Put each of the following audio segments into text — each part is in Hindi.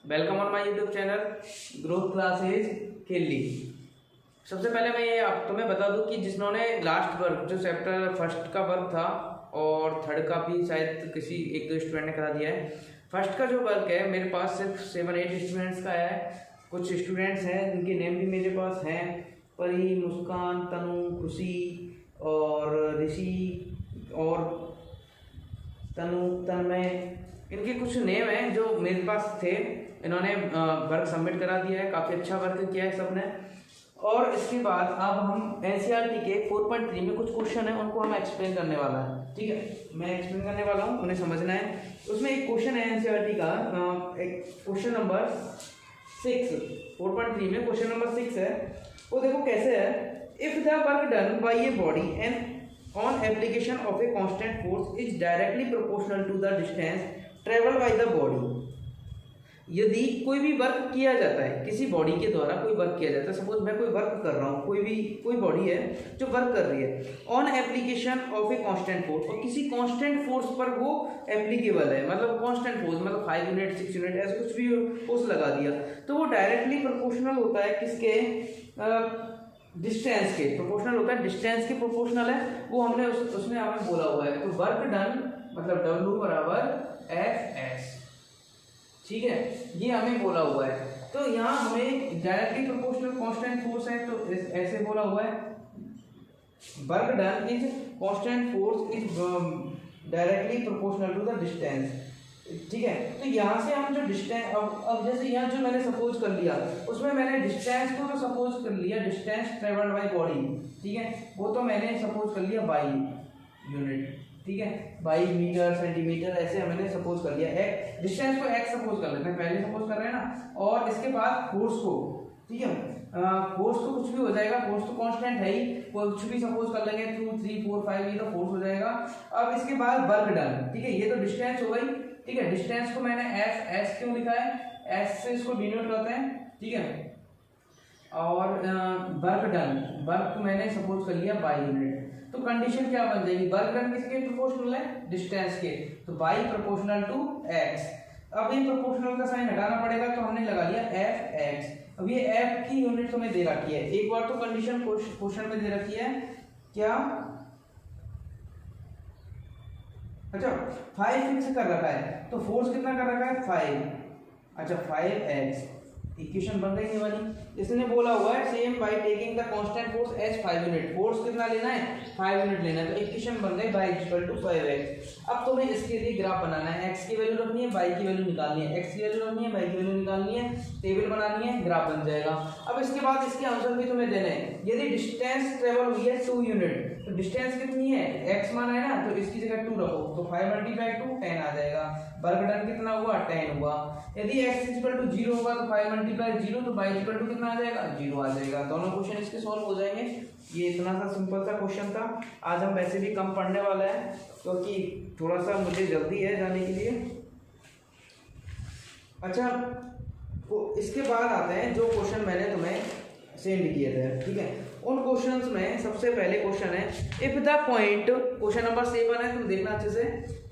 Welcome on my YouTube channel growth classes केली। सबसे पहले मैं ये तुम्हें बता दूं कि जिन्होंने लास्ट वर्क जो चैप्टर फर्स्ट का वर्क था और थर्ड का भी शायद किसी एक दो स्टूडेंट ने करा दिया है। फर्स्ट का जो वर्क है मेरे पास सिर्फ 7-8 स्टूडेंट्स का है। कुछ स्टूडेंट्स हैं जिनके नेम भी मेरे पास हैं, परी, मुस्कान, तनु, खुशी और ऋषि और तन्मय। इनके कुछ नेम हैं जो मेरे पास थे। इन्होंने वर्क सबमिट करा दिया है, काफ़ी अच्छा वर्क किया है सबने। और इसके बाद अब हम एनसीईआरटी के 4.3 में कुछ क्वेश्चन है उनको हम एक्सप्लेन करने वाला है। ठीक है, मैं एक्सप्लेन करने वाला हूँ, उन्हें समझना है। उसमें एक क्वेश्चन है एनसीईआरटी का, एक क्वेश्चन नंबर 6, 4.3 में क्वेश्चन नंबर 6 है। वो देखो कैसे है। If the work done by a body and on application of a constant force is directly proportional to the distance traveled by the body। यदि कोई भी वर्क किया जाता है, किसी बॉडी के द्वारा कोई वर्क किया जाता है, सपोज मैं कोई वर्क कर रहा हूँ, कोई बॉडी है जो वर्क कर रही है on application of a constant force, और किसी कांस्टेंट फोर्स पर वो एप्लीकेबल है, मतलब कांस्टेंट फोर्स मतलब 5 यूनिट 6 यूनिट ऐसे कुछ भी फोर्स लगा दिया, तो वो डायरेक्टली प्रोपोर्शनल होता है किसके, डिस्टेंस के प्रोपोर्शनल होता है, डिस्टेंस के प्रोपोर्शनल है। वो हमने उसमें हमें बोला हुआ है। तो वर्क डन मतलब W बराबर FS। ठीक है, ये हमें बोला हुआ है। तो यहाँ हमें डायरेक्टली प्रोपोर्शनल कांस्टेंट फोर्स है, तो ऐसे बोला हुआ है work done is constant force is directly proportional to the distance. ठीक है, तो यहाँ से हम जो डिस्टेंस अब जैसे यहाँ जो मैंने सपोज कर लिया, उसमें मैंने डिस्टेंस को तो सपोज कर लिया डिस्टेंस ट्रेवल्ड बाय बॉडी। ठीक है, वो तो मैंने सपोज कर लिया बाई यूनिट। ठीक है, बाई मीटर सेंटीमीटर ऐसे मैंने सपोज कर लिया। एक डिस्टेंस को x सपोज कर लेते हैं, पहले सपोज कर रहे हैं ना। और इसके बाद फोर्स को, ठीक है, फोर्स तो कुछ भी हो जाएगा, फोर्स तो कांस्टेंट है ही, कुछ भी सपोज कर लेंगे 2 3 4 5 ये तो फोर्स हो जाएगा। अब इसके बाद वर्क डन। ठीक है, ये तो डिस्टेंस हो गई। ठीक है, डिस्टेंस को मैंने एस क्यों लिखा है, एस से इसको डिनोट करते हैं। ठीक है, और वर्क डन, वर्क को मैंने सपोज कर लिया बाई यूनिट। तो कंडीशन क्या बन जाएगी, वर्क डन किसके प्रोपोर्शनल है, डिस्टेंस के, तो बाई प्रोपोर्शनल टू एक्स। अब ये प्रोपोर्शनल का साइन हटाना पड़ेगा, तो हमने लगा लिया एफ एक्स। अब ये एफ की यूनिट तुम्हें दे रखी है, एक बार तो कंडीशन क्वेश्चन में दे रखी है क्या, अच्छा 5 फिक्स कर रखा है, तो फोर्स कितना कर रखा है 5। अच्छा 5x, इक्वेशन बन गई ये वाली। इसने बोला हुआ है same by taking the constant force as 5 unit, force कितना लेना है 5 यूनिट लेना है, तो इक्वेशन बन गई y इक्वल टू 5x। अब तुम्हें इसके लिए ग्राफ बनाना है, x की वैल्यू रखनी है, y की वैल्यू निकालनी है, x की वैल्यू रखनी है, y की वैल्यू निकालनी है, टेबल बनानी है, ग्राफ बन जाएगा। अब इसके बाद इसके आंसर भी तुम्हें देने हैं। यदि डिस्टेंस ट्रेवल हुई है 2 यूनिट, तो डिस्टेंस कितनी है x माना है ना, तो इसकी जगह 2 रखो, तो 5 × 2 10 आ जाएगा। वर्क डन कितना हुआ 10 हुआ। यदि x इक्वल टू 0 होगा तो 5 × 0, तो y इक्वल टू कितना आ जाएगा 0 आ जाएगा। दोनों क्वेश्चन इसके सॉल्व हो जाएंगे। ये इतना सा सिंपल सा क्वेश्चन था। आज हम वैसे भी कम पढ़ने वाले हैं क्योंकि थोड़ा सा मुझे जल्दी है जाने के लिए। अच्छा, तो इसके बाद आते हैं जो क्वेश्चन मैंने तुम्हें सेंड किए थे। ठीक है, उन क्वेश्चंस में सबसे पहले क्वेश्चन है if the point, question number 7 है, तुम देखना अच्छे से।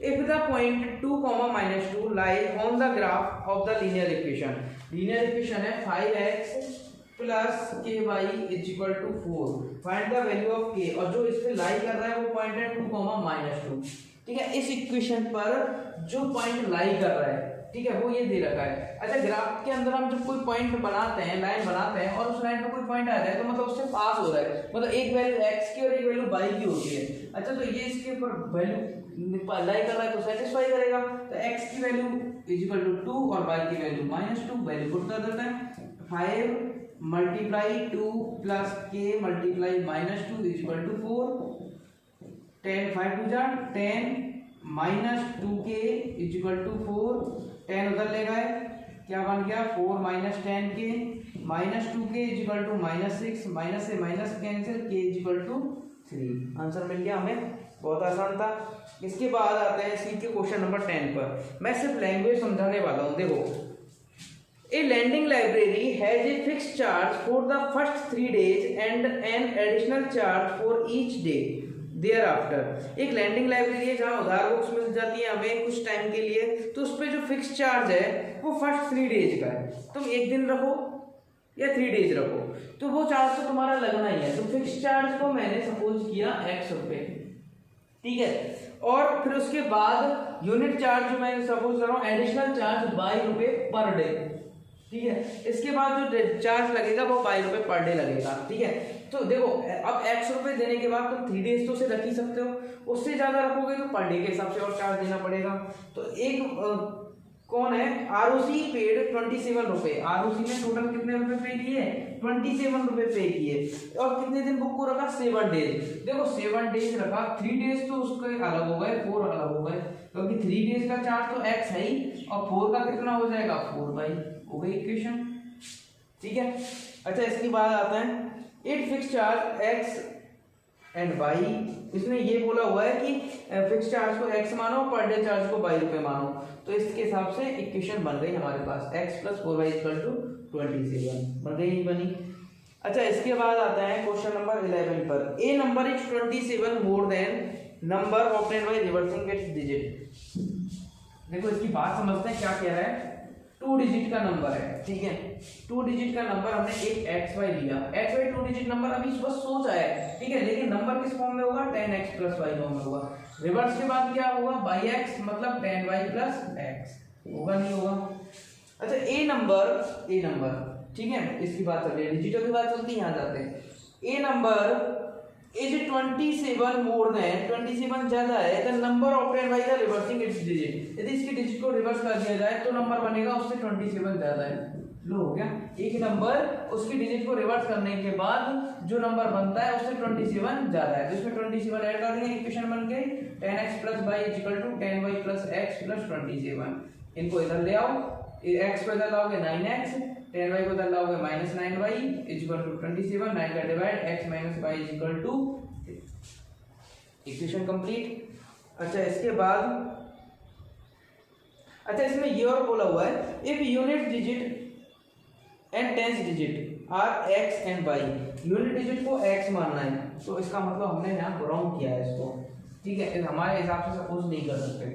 If the point 2, -2 lies on the graph of the linear equation, linear equation है 5x plus ky is equal to 4, find the value of k, और जो इस पे लाई कर रहा है वो पॉइंट है 2, -2। ठीक है, इस इक्वेशन पर जो पॉइंट लाई कर रहा है, ठीक है, वो ये दे रखा है। अच्छा, ग्राफ के अंदर हम जब कोई पॉइंट बनाते हैं, लाइन बनाते हैं, और उस लाइन पे कोई पॉइंट आ जाए तो मतलब उससे पास हो रहा है, मतलब एक वैल्यू x की और एक वैल्यू y की होती है। अच्छा, तो ये इसके ऊपर वैल्यू लाई कर रहा है तो सेटिस्फाई करेगा, तो x की वैल्यू इज इक्वल टू 2 और y की वैल्यू -2, वैल्यू पुट कर देते हैं। 5 × 2 plus k × -2 is equal to 4, 10 5 2 जा 10 -2k इज इक्वल टू 4, 10 उधर ले गए, क्या बन गया 4 - 10k, -2k is equal to -6, minus से minus cancel, k is equal to 3। Answer मिल गया हमें, बहुत आसान था। इसके बाद आते हैं सी के क्वेश्चन नंबर 10 पर। मैं सिर्फ लैंग्वेज समझाने वाला हूँ। देखो, a lending library has a fixed charge for the first 3 days and an additional charge for each day. Thereafter. एक लैंडिंग लाइब्रेरी है जहाँ उधार बुक्स मिल जाती है हमें कुछ टाइम के लिए, तो उस पर जो फिक्स चार्ज है वो फर्स्ट 3 डेज का है। तुम एक दिन रखो या 3 डेज रखो, तो वो चार्ज तो तुम्हारा लगना ही है। तो फिक्स चार्ज को मैंने सपोज किया x रुपये, ठीक है। और फिर उसके बाद यूनिट चार्ज जो मैं सपोज कर रहा हूँ एडिशनल चार्ज 22 रुपये पर डे, ठीक है। इसके बाद जो चार्ज लगेगा वो 22 रुपये पर डे लगेगा, ठीक है। तो देखो अब x रुपये देने के बाद तुम 3 डेज तो उसे रख ही सकते हो, उससे ज्यादा रखोगे तो पर डे के हिसाब से और चार्ज देना पड़ेगा। तो एक कौन है आरओसी पेड 27 रुपये, आरओसी में टोटल कितने रुपए पे किए 27 रुपये पे किए। और कितने दिन बुक को रखा 7 डेज। देखो 7 डेज रखा, 3 डेज तो उसके अलग हो गए, 4 अलग हो गए, क्योंकि 3 डेज का चार्ज तो x है ही, और 4 का कितना हो जाएगा 4 बाई, हो गई इक्वेशन, ठीक है। अच्छा इसके बाद आता है it fix charge x and y. इसने ये बोला हुआ है कि फिक्स चार्ज को x मानो, पर डे चार्ज को 22 रुपये मानो। तो इसके हिसाब से इक्वेशन बन गई हमारे पास x + 4y = 27 बन गई, नहीं बनी। अच्छा इसके बाद आता है क्वेश्चन नंबर 11 पर। A number is 27 more than number obtained by reversing its digit. देखो इसकी बात समझते हैं क्या कह रहा है। 2 डिजिट का नंबर है, ठीक है। 2 डिजिट का नंबर हमने एक xy लिया, xy 2 डिजिट नंबर अभी बस सोचा है, ठीक है, लेकिन नंबर किस फॉर्म में होगा 10x + y फॉर्म में होगा। रिवर्स के बाद क्या होगा बाई x मतलब 10y + x, होगा नहीं होगा। अच्छा ए नंबर, ठीक है, इसकी बात चल रही है, डिजिटल की बात चलती है, यहाँ जाते हैं। ए नंबर इज 27 मोर देन 27 ज्यादा है the number obtained by the reversing its digit. यदि इसकी डिजिट को रिवर्स कर दिया जाए तो नंबर बनेगा उससे 27 ज्यादा है। लो हो गया, एक नंबर उसकी डिजिट को रिवर्स करने के बाद जो नंबर बनता है उससे 27 ज्यादा है, तो इसमें 27 ऐड कर देंगे, इक्वेशन बन गई 10x + y = 10y + x + 27। इनको इधर ले आओ, x को इधर लाओगे 9x, 10y को इधर लाओगे -9y = 27, 9 का divide x - y = equation complete. अच्छा इसके बाद अच्छा इसमें ये और बोला हुआ है if unit digit and tens digit are x and y, unit digit को x मानना है, तो इसका मतलब हमने यहाँ रॉन्ग किया है इसको, ठीक है। हमारे हिसाब से सपोज नहीं कर सकते,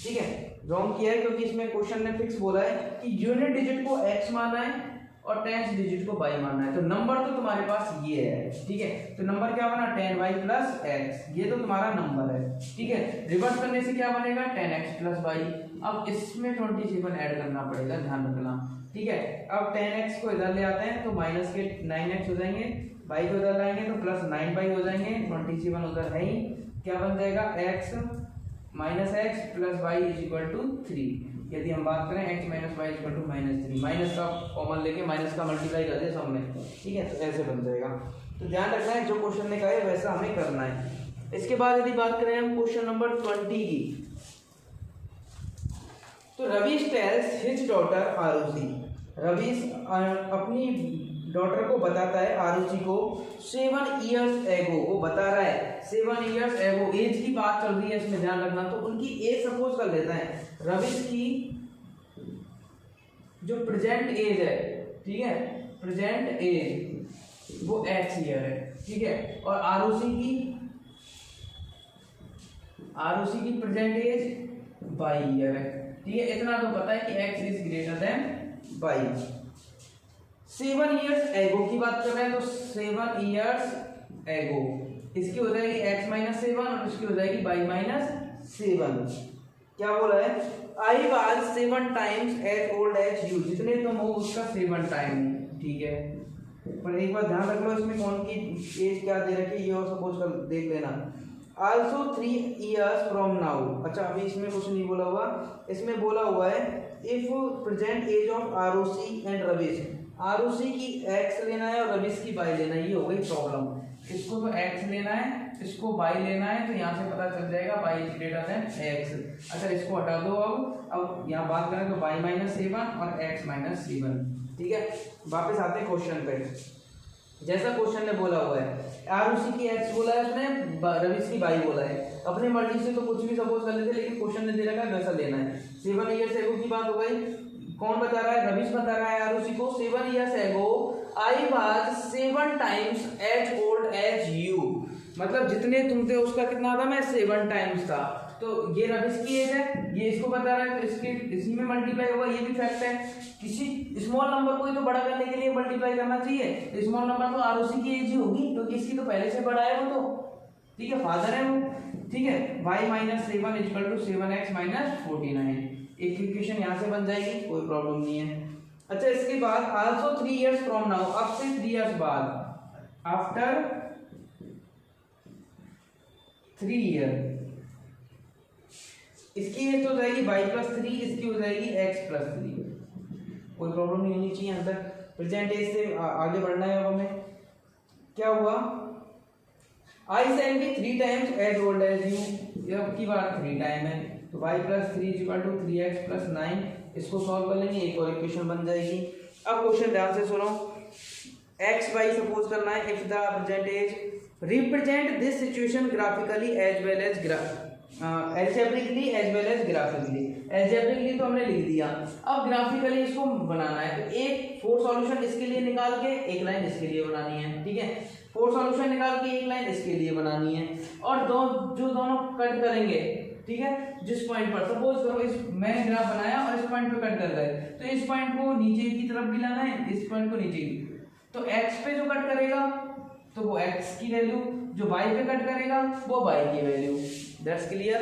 ठीक है, रॉन्ग किया है क्योंकि इसमें क्वेश्चन ने फिक्स बोला है कि यूनिट डिजिट को x मानना है और टेंस डिजिट को y मानना है। तो नंबर तो तुम्हारे पास ये है, ठीक है, तो नंबर क्या बना 10y + x, ये तो तुम्हारा नंबर है, ठीक है। रिवर्स करने से क्या बनेगा 10x + y। अब इसमें 27 ऐड करना पड़ेगा, ध्यान रखना, ठीक है। अब 10x को इधर ले आते हैं तो माइनस के 9x हो जाएंगे, y को इधर लाएंगे तो +9y हो जाएंगे, 27 उधर है ही, क्या बन जाएगा x - x + y = 3। यदि हम बात करें x - y = -3, माइनस का कॉमन लेके माइनस का मल्टीप्लाई कर दे सब में, ठीक है, तो ऐसे बन जाएगा। तो ध्यान रखना है जो क्वेश्चन ने कहा है वैसा हमें करना है। इसके बाद यदि बात करें हम क्वेश्चन नंबर 20 की, तो Ravish tells his daughter Arushi, Ravish अपनी डॉटर को बताता है आरुषि को 7 इयर्स एगो, वो बता रहा है 7 इयर्स एगो, एज की बात चल रही है इसमें, ध्यान रखना। तो उनकी एज सपोज कर लेते हैं, रवीश की जो प्रेजेंट एज है, ठीक है, प्रेजेंट एज वो x ईयर है, ठीक है, और आरुषि की प्रेजेंट एज y ईयर है, ठीक है। इतना तो पता है कि x > y। 7 इयर्स एगो की बात कर रहे हैं, तो 7 इयर्स एगो इसकी हो जाएगी x - 7 और इसकी हो जाएगी y - 7। क्या बोला है I was 7 times as old as you, जितने तुम हो उसका 7 टाइम, ठीक है। पर एक बार ध्यान रख लो इसमें कौन की एज क्या दे रखी है, ये और सपोज कर देख लेना। Also 3 years from now, अच्छा अभी इसमें कुछ नहीं बोला हुआ, इसमें बोला हुआ है if present age of Arushi and Ravish, Arushi की x लेना है और रवीश की y लेना है, ये हो गई प्रॉब्लम। इसको तो x लेना है, इसको y लेना है, तो यहाँ से पता चल जाएगा y > x। अच्छा इसको हटा दो, अब यहाँ बात करें तो y - 7 और x - 7, ठीक है। वापस आते हैं क्वेश्चन पे, जैसा क्वेश्चन ने बोला हुआ है आरुषि की x बोला है उसने, रवीश की y बोला है, अपने मर्जी से तो कुछ भी सपोज कर लेते, लेकिन क्वेश्चन ने दे रखा है वैसा लेना है। 7 इयर्स एगो की बात हो गई, कौन बता रहा है, रवीश बता रहा है आरुषि को 7 years ago I was 7 times as old as you, मतलब जितने तुम थे उसका कितना था, मैं 7 टाइम्स था। तो ये रबिश की एज है, ये इसको बता रहा है, तो इसके इसी में मल्टीप्लाई होगा, ये भी फैक्ट है। किसी स्मॉल नंबर को ही तो बड़ा करने के लिए मल्टीप्लाई करना चाहिए, स्मॉल नंबर तो आरओसी की एज ही होगी, क्योंकि इसकी तो पहले से बड़ा है वो तो, ठीक है, फादर है वो, ठीक है। y minus 7 equal to 7x minus 49, एक इक्वेशन यहाँ से बन जाएगी, कोई प्रॉब्लम नहीं है। अच्छा, इसके बाद आल्सो 3 years फ्रॉम नाउ, अब से 3 years बाद, आफ्टर 3 year, इसकी एज हो जाएगी y प्लस 3, इसकी हो जाएगी x प्लस 3, कोई प्रॉब्लम नहीं होनी चाहिए। यहाँ तक प्रेजेंट एज से आगे बढ़ना है। अब हमें क्या हुआ, I shall be 3 times as old as you, ये अब की बार 3 टाइम है, तो y plus 3 equal to 3x plus 9, इसको सॉल्व कर लेंगे, एक और इक्वेशन बन जाएगी। अब क्वेश्चन ध्यान से सुनो, x y सपोज करना है, if the present age represent this situation graphically as well as algebraically as well as graphically. Algebraically तो हमने लिख दिया, अब ग्राफिकली इसको बनाना है, तो एक 4 सॉल्यूशन इसके लिए निकाल के एक लाइन इसके लिए बनानी है, ठीक है, 4 सॉल्यूशन निकाल के एक लाइन इसके लिए बनानी है, और दोनों कट करेंगे, ठीक है, जिस पॉइंट पर सपोज करो इस मैंने ग्राफ बनाया और इस पॉइंट पे कट कर रहा है, तो इस पॉइंट को नीचे की तरफ भी लाना है, इस पॉइंट को नीचे की, तो x पे जो कट करेगा तो वो x की वैल्यू, जो y पे कट करेगा वो y की वैल्यू। दैट्स क्लियर,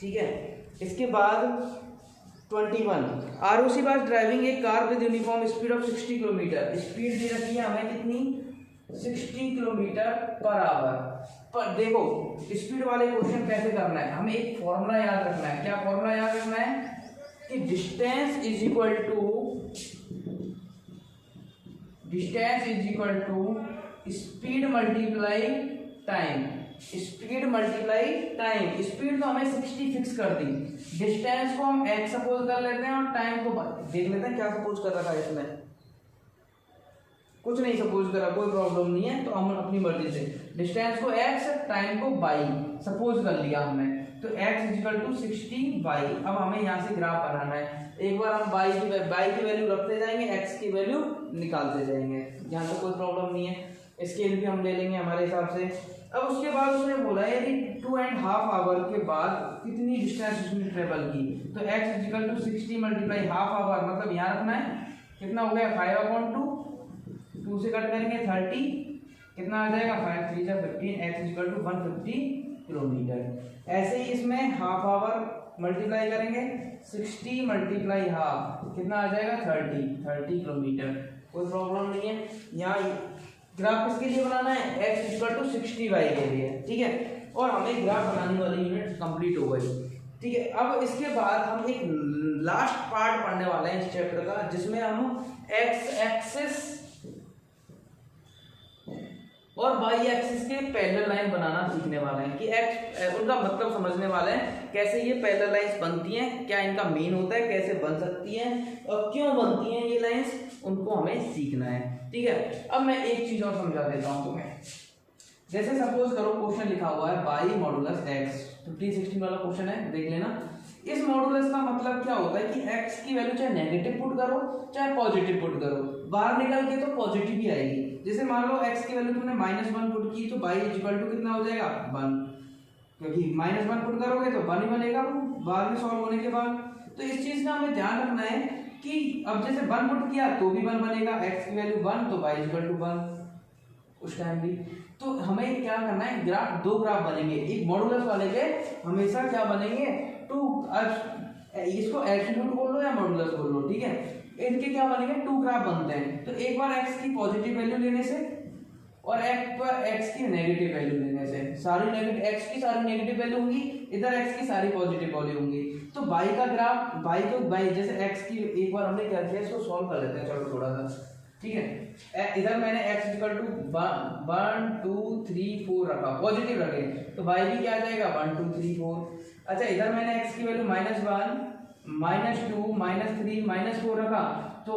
ठीक है। इसके बाद 21, ROC was driving a car with uniform speed of 60 kilometre, speed दे रखी है हमें कितनी, 60 किलोमीटर पर आवर। पर देखो स्पीड वाले क्वेश्चन कैसे करना है, हमें एक फॉर्मूला याद रखना है। क्या फॉर्मूला याद रखना है कि distance is equal to speed multiply time, speed multiply time. Speed तो हमें 60 फिक्स कर दी, डिस्टेंस को हम x सपोज कर लेते हैं और टाइम को देख लेते हैं क्या सपोज कर रखा है इसमें, कुछ नहीं सपोज करा, कोई प्रॉब्लम नहीं है, तो हम अपनी मर्जी से डिस्टेंस को x, टाइम को y सपोज कर लिया हमने, तो x इक्वल टू 60y। अब हमें यहाँ से ग्राफ बनाना है, एक बार हम y की वैल्यू रखते जाएंगे, x की वैल्यू निकालते जाएंगे, यहाँ से कोई प्रॉब्लम नहीं है, स्केल भी हम ले लेंगे हमारे हिसाब से। अब उसके बाद उसने बोला है यदि 2.5 आवर के बाद कितनी डिस्टेंस उसने ट्रेवल की, तो x equal to 60 multiply half hour, मतलब यहाँ रखना है, कितना हो गया 5/2, 2 से कट करेंगे 30, कितना आ जाएगा 5 3 15, x इक्वल टू 150 किलोमीटर। ऐसे ही इसमें हाफ आवर मल्टीप्लाई करेंगे, 60 मल्टीप्लाई हाफ, कितना आ जाएगा 30 किलोमीटर, कोई प्रॉब्लम नहीं है। यहाँ ग्राफ किसके लिए बनाना है, x इक्वल टू 60y के लिए, ठीक है, और हमें ग्राफ बनाने वाली यूनिट कंप्लीट हो गई, ठीक है। अब इसके बाद हम एक लास्ट पार्ट पढ़ने वाले हैं इस चैप्टर का, जिसमें हम x एक्सिस और y एक्सिस के पैरेलल लाइन बनाना सीखने वाले हैं, कि x उनका मतलब समझने वाले हैं, कैसे ये पैरेलल लाइंस बनती हैं, क्या इनका मीन होता है, कैसे बन सकती हैं और क्यों बनती हैं ये लाइंस, उनको हमें सीखना है, ठीक है। अब मैं एक चीज और समझा देता हूँ तुम्हें, जैसे सपोज करो क्वेश्चन लिखा हुआ है y मॉडुलस x, 15-16 वाला क्वेश्चन है, देख लेना। इस मॉडुलस का मतलब क्या होता है कि x की वैल्यू चाहे नेगेटिव पुट करो चाहे पॉजिटिव पुट करो, बाहर निकल के तो पॉजिटिव ही आएगी। जैसे मान लो x की वैल्यू तुमने -1 पुट की, तो y इक्वल टू कितना हो जाएगा 1, क्योंकि -1 पुट करोगे तो 1 ही बनेगा बाद में सॉल्व होने के बाद। तो इस चीज का हमें ध्यान रखना है कि अब जैसे 1 पुट किया तो भी 1 बनेगा, x की वैल्यू 1 तो y इक्वल टू 1 उस टाइम भी। तो हमें क्या करना है, ग्राफ, 2 ग्राफ बनेंगे, एक मॉडुलस वाले के हमेशा क्या बनेंगे, इसको एब्सोल्यूट बोल लो या मॉडुलस बोल लो, ठीक है, इनके क्या बनेंगे 2 ग्राफ बनते हैं। तो एक बार x की पॉजिटिव वैल्यू लेने से और x की नेगेटिव वैल्यू लेने से, सारी नेगेटिव x की सारी नेगेटिव वैल्यू होंगी, इधर x की सारी पॉजिटिव वैल्यू होंगी। तो y का ग्राफ, y जैसे x की, एक बार हमने क्या किया, इसको सॉल्व कर लेते हैं, चलो थोड़ा सा, ठीक है। इधर मैंने x इक्वल टू 1 2 3 4 रखा, पॉजिटिव रखे, तो y भी क्या आ जाएगा 1 2 3 4। अच्छा, इधर मैंने x की वैल्यू -1 -2 -3 -4 रखा, तो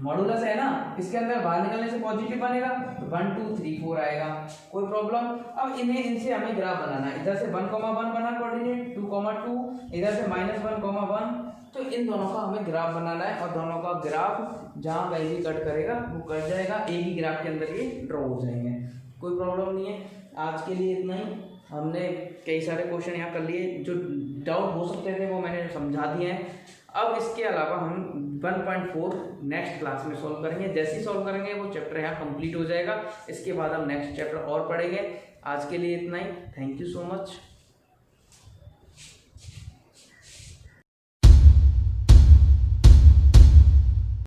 मॉडुलस है ना, इसके अंदर बाहर निकलने से पॉजिटिव बनेगा, 1 2 3 4 आएगा, कोई प्रॉब्लम। अब इनसे हमें ग्राफ बनाना है, इधर से 1, 1 बना कोऑर्डिनेट, 2, 2, इधर से -1, 1 तो इन दोनों का हमें ग्राफ बनाना है और दोनों का ग्राफ जहाँ कहीं भी कट करेगा वो कट जाएगा, एक ही ग्राफ के अंदर ये ड्रॉ हो जाएंगे, कोई प्रॉब्लम नहीं है। आज के लिए इतना ही। हमने कई सारे क्वेश्चन यहाँ कर लिए, जो डाउट हो सकते थे वो मैंने समझा दिए हैं। अब इसके अलावा हम 1.4 नेक्स्ट क्लास में सॉल्व करेंगे। जैसे ही सॉल्व करेंगे वो चैप्टर यहाँ कंप्लीट हो जाएगा। इसके बाद हम नेक्स्ट चैप्टर और पढ़ेंगे। आज के लिए इतना ही। Thank you so much.